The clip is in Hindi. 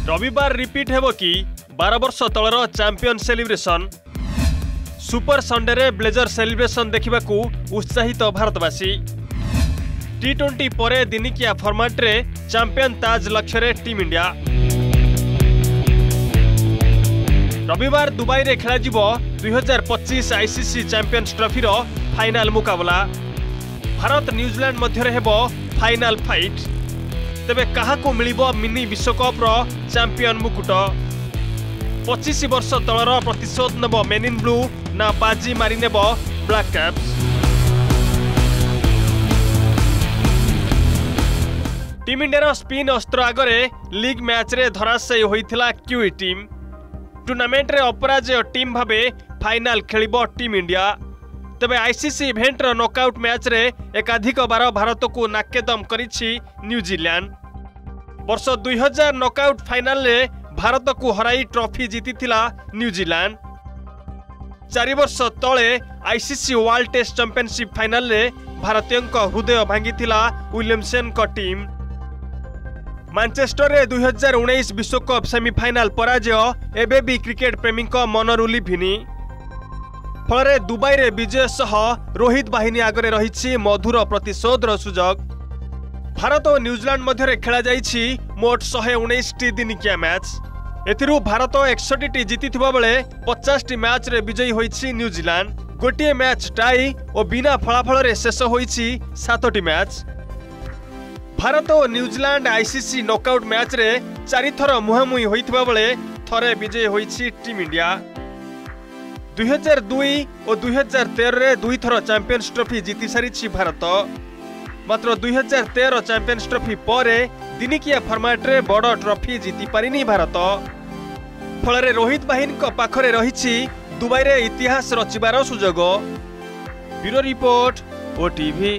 रविवार रिपीट हेबो कि 12 वर्ष तलर चैंपियन सेलिब्रेशन सुपर संडे रे ब्लेजर सेलिब्रेशन देखिबाकू उत्साहित भारतवासी T20 परे दिनिकिया फॉर्मेट रे चैंपियन ताज लक्ष्य रे टीम इंडिया रविवार दुबई रे खेला जिवो 2025 आईसीसी चैंपियंस ट्रॉफी रो फाइनल मुकाबला भारत न्यूजीलैंड मध्य रे हेबो फाइनल फाइट तेबे काहाको मिलिबो मिनी विश्वकप रो चैंपियन मुकुट 25 वर्ष तलर प्रतिशोध नेब मेन इन ब्लू ना बाजी मारी नेब black caps. Team India spin अस्त्र आगरे लीग मैच रे धराशयी होइथिला क्यूई टीम टूर्नामेंट रे अपराजय टीम भाबे फाइनल खेलिबो टीम इंडिया तेबे आईसीसी इवेंट रो नॉकआउट मैच रे एकाधिक बार भारत को नाकेदम करिछि न्यूजीलैंड वर्ष 2000 नॉकआउट फाइनल रे भारत को हराई ट्रॉफी जीतिथिला न्यूजीलैंड 4 वर्ष तले ICC World Test Championship final रे भारतीयों हृदय भांगिथिला विलियमसन को टीम मैनचेस्टर रे 2019 विश्वकप सेमीफाइनल पराजय एबे भी क्रिकेट प्रेमी मन रुलिभिनी फल दुबई रे विजय सह रोहित बाहिनी आगरे रही मधुर प्रतिशोधर सुजोग भारत और न्यूजीलैंड मध्य खेला जाइछि मोट 119 टी दिनिकिया मैच एथिरु भारत 61 टी जीति बेले 50 टी मैच रे विजयी होइछि न्यूजीलैंड गोटे मैच टाई और बिना फलाफल रे शेष होइछि 7 टी मैच भारत और न्यूजीलैंड आईसीसी नॉकआउट मैच रे 4 थर मुहांमुही होइथिबा बेले थरे विजयी होइछि टीम इंडिया 2002 और 2013 रे 2 थर चैंपियंस ट्रॉफी जीति सारी भारत मात्र 2013 चैंपियंस ट्रॉफी पर दिनिकिया फॉर्मेट रे बड़ ट्रॉफी जीति पारिनी भारत फल रोहित बाहिनी पाखरे रही दुबई रे इतिहास रचिबार सुजोग ब्यूरो रिपोर्ट ओटीवी।